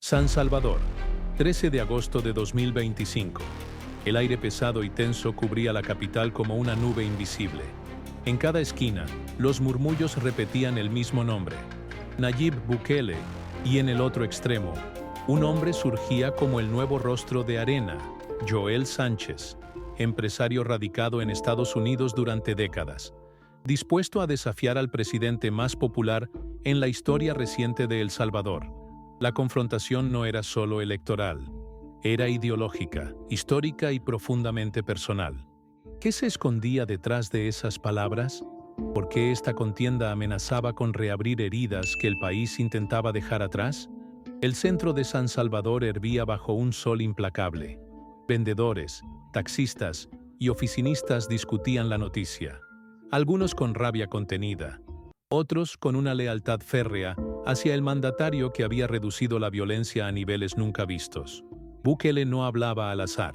San Salvador, 13 de agosto de 2025. El aire pesado y tenso cubría la capital como una nube invisible. En cada esquina, los murmullos repetían el mismo nombre, Nayib Bukele, y en el otro extremo, un hombre surgía como el nuevo rostro de Arena, Joel Sánchez, empresario radicado en Estados Unidos durante décadas, dispuesto a desafiar al presidente más popular en la historia reciente de El Salvador. La confrontación no era solo electoral, era ideológica, histórica y profundamente personal. ¿Qué se escondía detrás de esas palabras? ¿Por qué esta contienda amenazaba con reabrir heridas que el país intentaba dejar atrás? El centro de San Salvador hervía bajo un sol implacable. Vendedores, taxistas y oficinistas discutían la noticia, algunos con rabia contenida, otros con una lealtad férrea hacia el mandatario que había reducido la violencia a niveles nunca vistos. Bukele no hablaba al azar.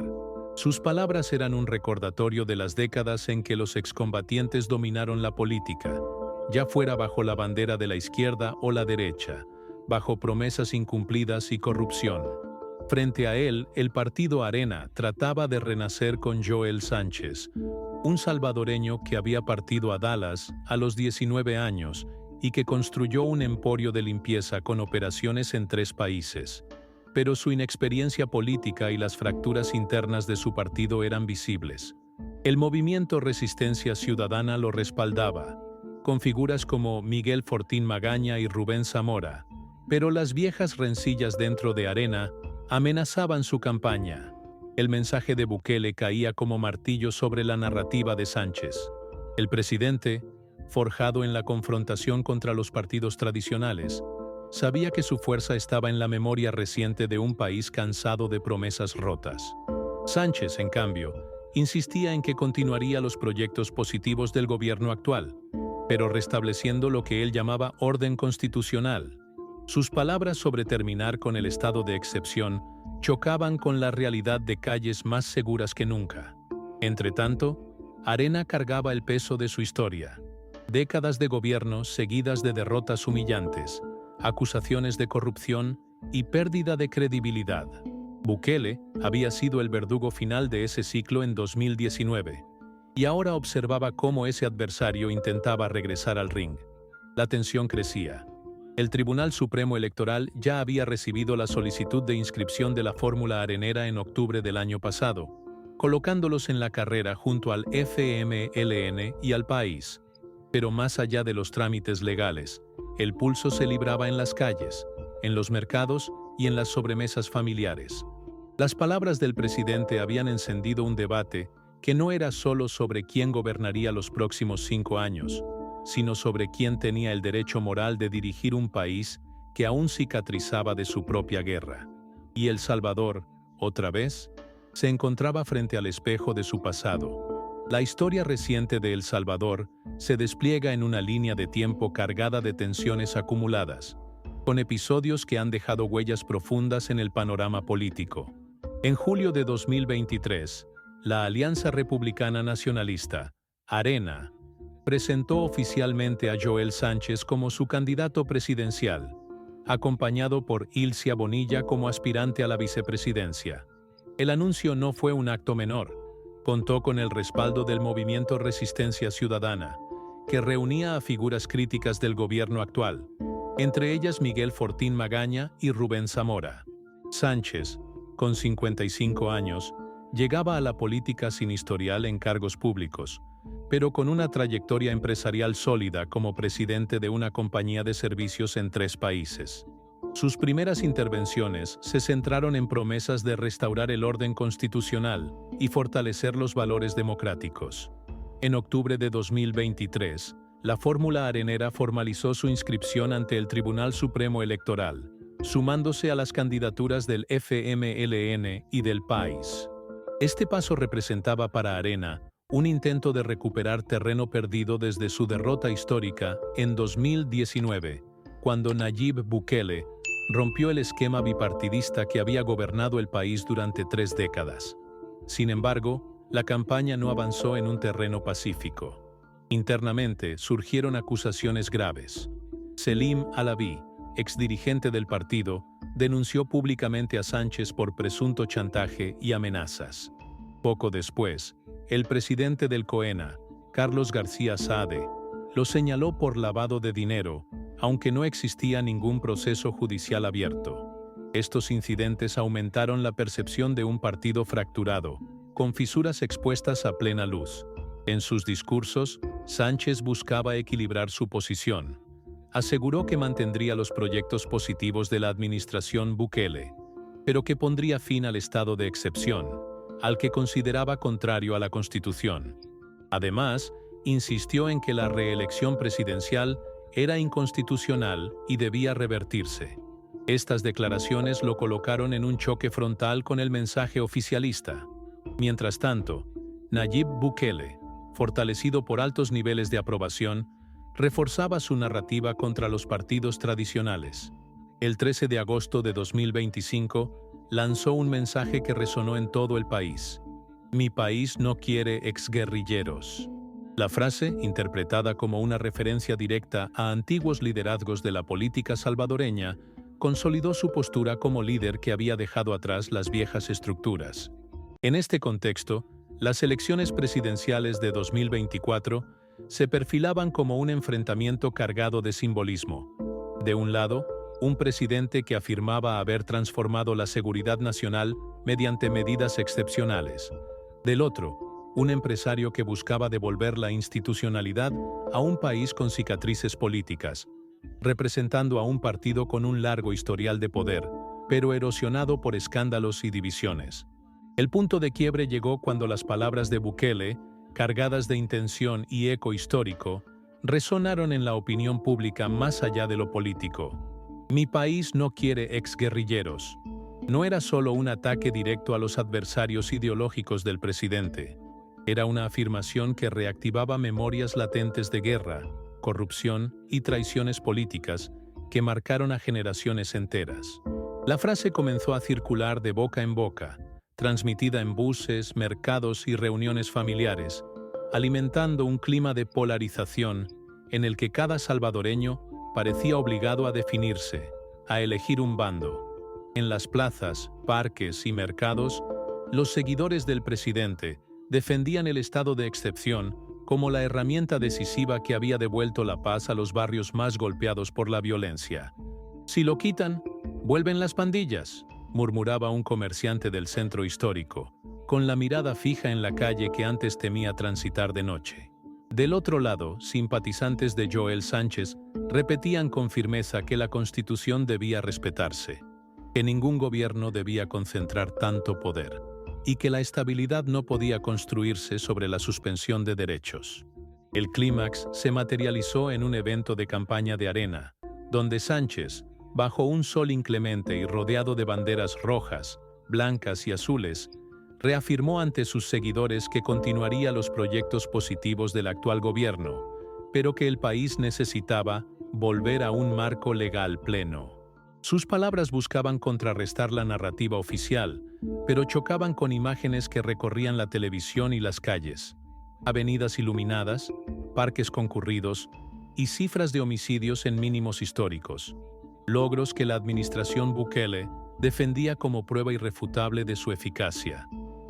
Sus palabras eran un recordatorio de las décadas en que los excombatientes dominaron la política, ya fuera bajo la bandera de la izquierda o la derecha, bajo promesas incumplidas y corrupción. Frente a él, el partido Arena trataba de renacer con Joel Sánchez, un salvadoreño que había partido a Dallas a los 19 años y que construyó un emporio de limpieza con operaciones en 3 países. Pero su inexperiencia política y las fracturas internas de su partido eran visibles. El movimiento Resistencia Ciudadana lo respaldaba, con figuras como Miguel Fortín Magaña y Rubén Zamora, pero las viejas rencillas dentro de Arena amenazaban su campaña. El mensaje de Bukele caía como martillo sobre la narrativa de Sánchez. El presidente, forjado en la confrontación contra los partidos tradicionales, sabía que su fuerza estaba en la memoria reciente de un país cansado de promesas rotas. Sánchez, en cambio, insistía en que continuaría los proyectos positivos del gobierno actual, pero restableciendo lo que él llamaba orden constitucional. Sus palabras sobre terminar con el estado de excepción chocaban con la realidad de calles más seguras que nunca. Entretanto, Arena cargaba el peso de su historia. Décadas de gobierno seguidas de derrotas humillantes, acusaciones de corrupción y pérdida de credibilidad. Bukele había sido el verdugo final de ese ciclo en 2019, y ahora observaba cómo ese adversario intentaba regresar al ring. La tensión crecía. El Tribunal Supremo Electoral ya había recibido la solicitud de inscripción de la fórmula arenera en octubre del año pasado, colocándolos en la carrera junto al FMLN y al país. Pero más allá de los trámites legales, el pulso se libraba en las calles, en los mercados y en las sobremesas familiares. Las palabras del presidente habían encendido un debate que no era solo sobre quién gobernaría los próximos 5 años, sino sobre quién tenía el derecho moral de dirigir un país que aún cicatrizaba de su propia guerra. Y El Salvador, otra vez, se encontraba frente al espejo de su pasado. La historia reciente de El Salvador se despliega en una línea de tiempo cargada de tensiones acumuladas, con episodios que han dejado huellas profundas en el panorama político. En julio de 2023, la Alianza Republicana Nacionalista, Arena, presentó oficialmente a Joel Sánchez como su candidato presidencial, acompañado por Ilcia Bonilla como aspirante a la vicepresidencia. El anuncio no fue un acto menor. Contó con el respaldo del movimiento Resistencia Ciudadana, que reunía a figuras críticas del gobierno actual, entre ellas Miguel Fortín Magaña y Rubén Zamora. Sánchez, con 55 años, llegaba a la política sin historial en cargos públicos, pero con una trayectoria empresarial sólida como presidente de una compañía de servicios en 3 países. Sus primeras intervenciones se centraron en promesas de restaurar el orden constitucional y fortalecer los valores democráticos. En octubre de 2023, la fórmula arenera formalizó su inscripción ante el Tribunal Supremo Electoral, sumándose a las candidaturas del FMLN y del PAIS. Este paso representaba para Arena un intento de recuperar terreno perdido desde su derrota histórica en 2019, cuando Nayib Bukele rompió el esquema bipartidista que había gobernado el país durante 3 décadas. Sin embargo, la campaña no avanzó en un terreno pacífico. Internamente surgieron acusaciones graves. Selim Alaví, exdirigente del partido, denunció públicamente a Sánchez por presunto chantaje y amenazas. Poco después, el presidente del COENA, Carlos García Saade, lo señaló por lavado de dinero, aunque no existía ningún proceso judicial abierto. Estos incidentes aumentaron la percepción de un partido fracturado, con fisuras expuestas a plena luz. En sus discursos, Sánchez buscaba equilibrar su posición. Aseguró que mantendría los proyectos positivos de la administración Bukele, pero que pondría fin al estado de excepción, al que consideraba contrario a la Constitución. Además, insistió en que la reelección presidencial era inconstitucional y debía revertirse. Estas declaraciones lo colocaron en un choque frontal con el mensaje oficialista. Mientras tanto, Nayib Bukele, fortalecido por altos niveles de aprobación, reforzaba su narrativa contra los partidos tradicionales. El 13 de agosto de 2025, lanzó un mensaje que resonó en todo el país. Mi país no quiere exguerrilleros. La frase, interpretada como una referencia directa a antiguos liderazgos de la política salvadoreña, consolidó su postura como líder que había dejado atrás las viejas estructuras. En este contexto, las elecciones presidenciales de 2024 se perfilaban como un enfrentamiento cargado de simbolismo. De un lado, un presidente que afirmaba haber transformado la seguridad nacional mediante medidas excepcionales. Del otro, un empresario que buscaba devolver la institucionalidad a un país con cicatrices políticas, representando a un partido con un largo historial de poder, pero erosionado por escándalos y divisiones. El punto de quiebre llegó cuando las palabras de Bukele, cargadas de intención y eco histórico, resonaron en la opinión pública más allá de lo político. Mi país no quiere exguerrilleros. No era solo un ataque directo a los adversarios ideológicos del presidente. Era una afirmación que reactivaba memorias latentes de guerra, corrupción y traiciones políticas que marcaron a generaciones enteras. La frase comenzó a circular de boca en boca, transmitida en buses, mercados y reuniones familiares, alimentando un clima de polarización en el que cada salvadoreño parecía obligado a definirse, a elegir un bando. En las plazas, parques y mercados, los seguidores del presidente defendían el estado de excepción como la herramienta decisiva que había devuelto la paz a los barrios más golpeados por la violencia. Si lo quitan, vuelven las pandillas, murmuraba un comerciante del centro histórico, con la mirada fija en la calle que antes temía transitar de noche. Del otro lado, simpatizantes de Joel Sánchez repetían con firmeza que la Constitución debía respetarse, que ningún gobierno debía concentrar tanto poder, y que la estabilidad no podía construirse sobre la suspensión de derechos. El clímax se materializó en un evento de campaña de Arena, donde Sánchez, bajo un sol inclemente y rodeado de banderas rojas, blancas y azules, reafirmó ante sus seguidores que continuaría los proyectos positivos del actual gobierno, pero que el país necesitaba volver a un marco legal pleno. Sus palabras buscaban contrarrestar la narrativa oficial, pero chocaban con imágenes que recorrían la televisión y las calles, avenidas iluminadas, parques concurridos y cifras de homicidios en mínimos históricos, logros que la administración Bukele defendía como prueba irrefutable de su eficacia.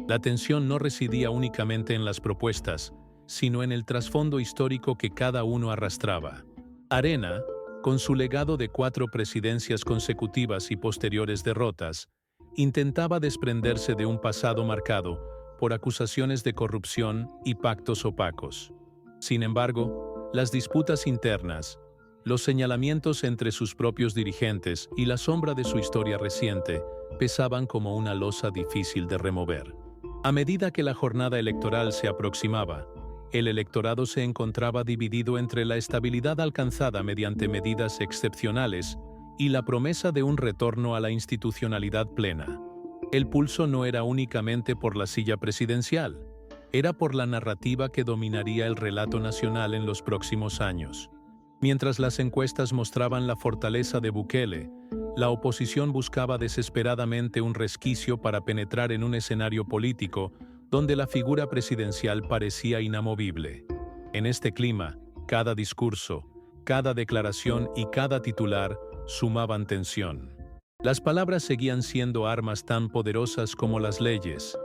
La tensión no residía únicamente en las propuestas, sino en el trasfondo histórico que cada uno arrastraba. Arena, con su legado de 4 presidencias consecutivas y posteriores derrotas, intentaba desprenderse de un pasado marcado por acusaciones de corrupción y pactos opacos. Sin embargo, las disputas internas, los señalamientos entre sus propios dirigentes y la sombra de su historia reciente pesaban como una losa difícil de remover. A medida que la jornada electoral se aproximaba, el electorado se encontraba dividido entre la estabilidad alcanzada mediante medidas excepcionales y la promesa de un retorno a la institucionalidad plena. El pulso no era únicamente por la silla presidencial, era por la narrativa que dominaría el relato nacional en los próximos años. Mientras las encuestas mostraban la fortaleza de Bukele, la oposición buscaba desesperadamente un resquicio para penetrar en un escenario político donde la figura presidencial parecía inamovible. En este clima, cada discurso, cada declaración y cada titular sumaban tensión. Las palabras seguían siendo armas tan poderosas como las leyes,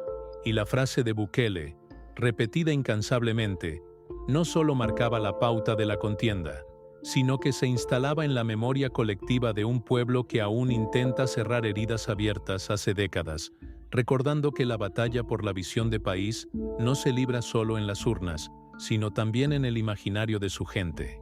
y la frase de Bukele, repetida incansablemente, no solo marcaba la pauta de la contienda, sino que se instalaba en la memoria colectiva de un pueblo que aún intenta cerrar heridas abiertas hace décadas, recordando que la batalla por la visión de país no se libra solo en las urnas, sino también en el imaginario de su gente.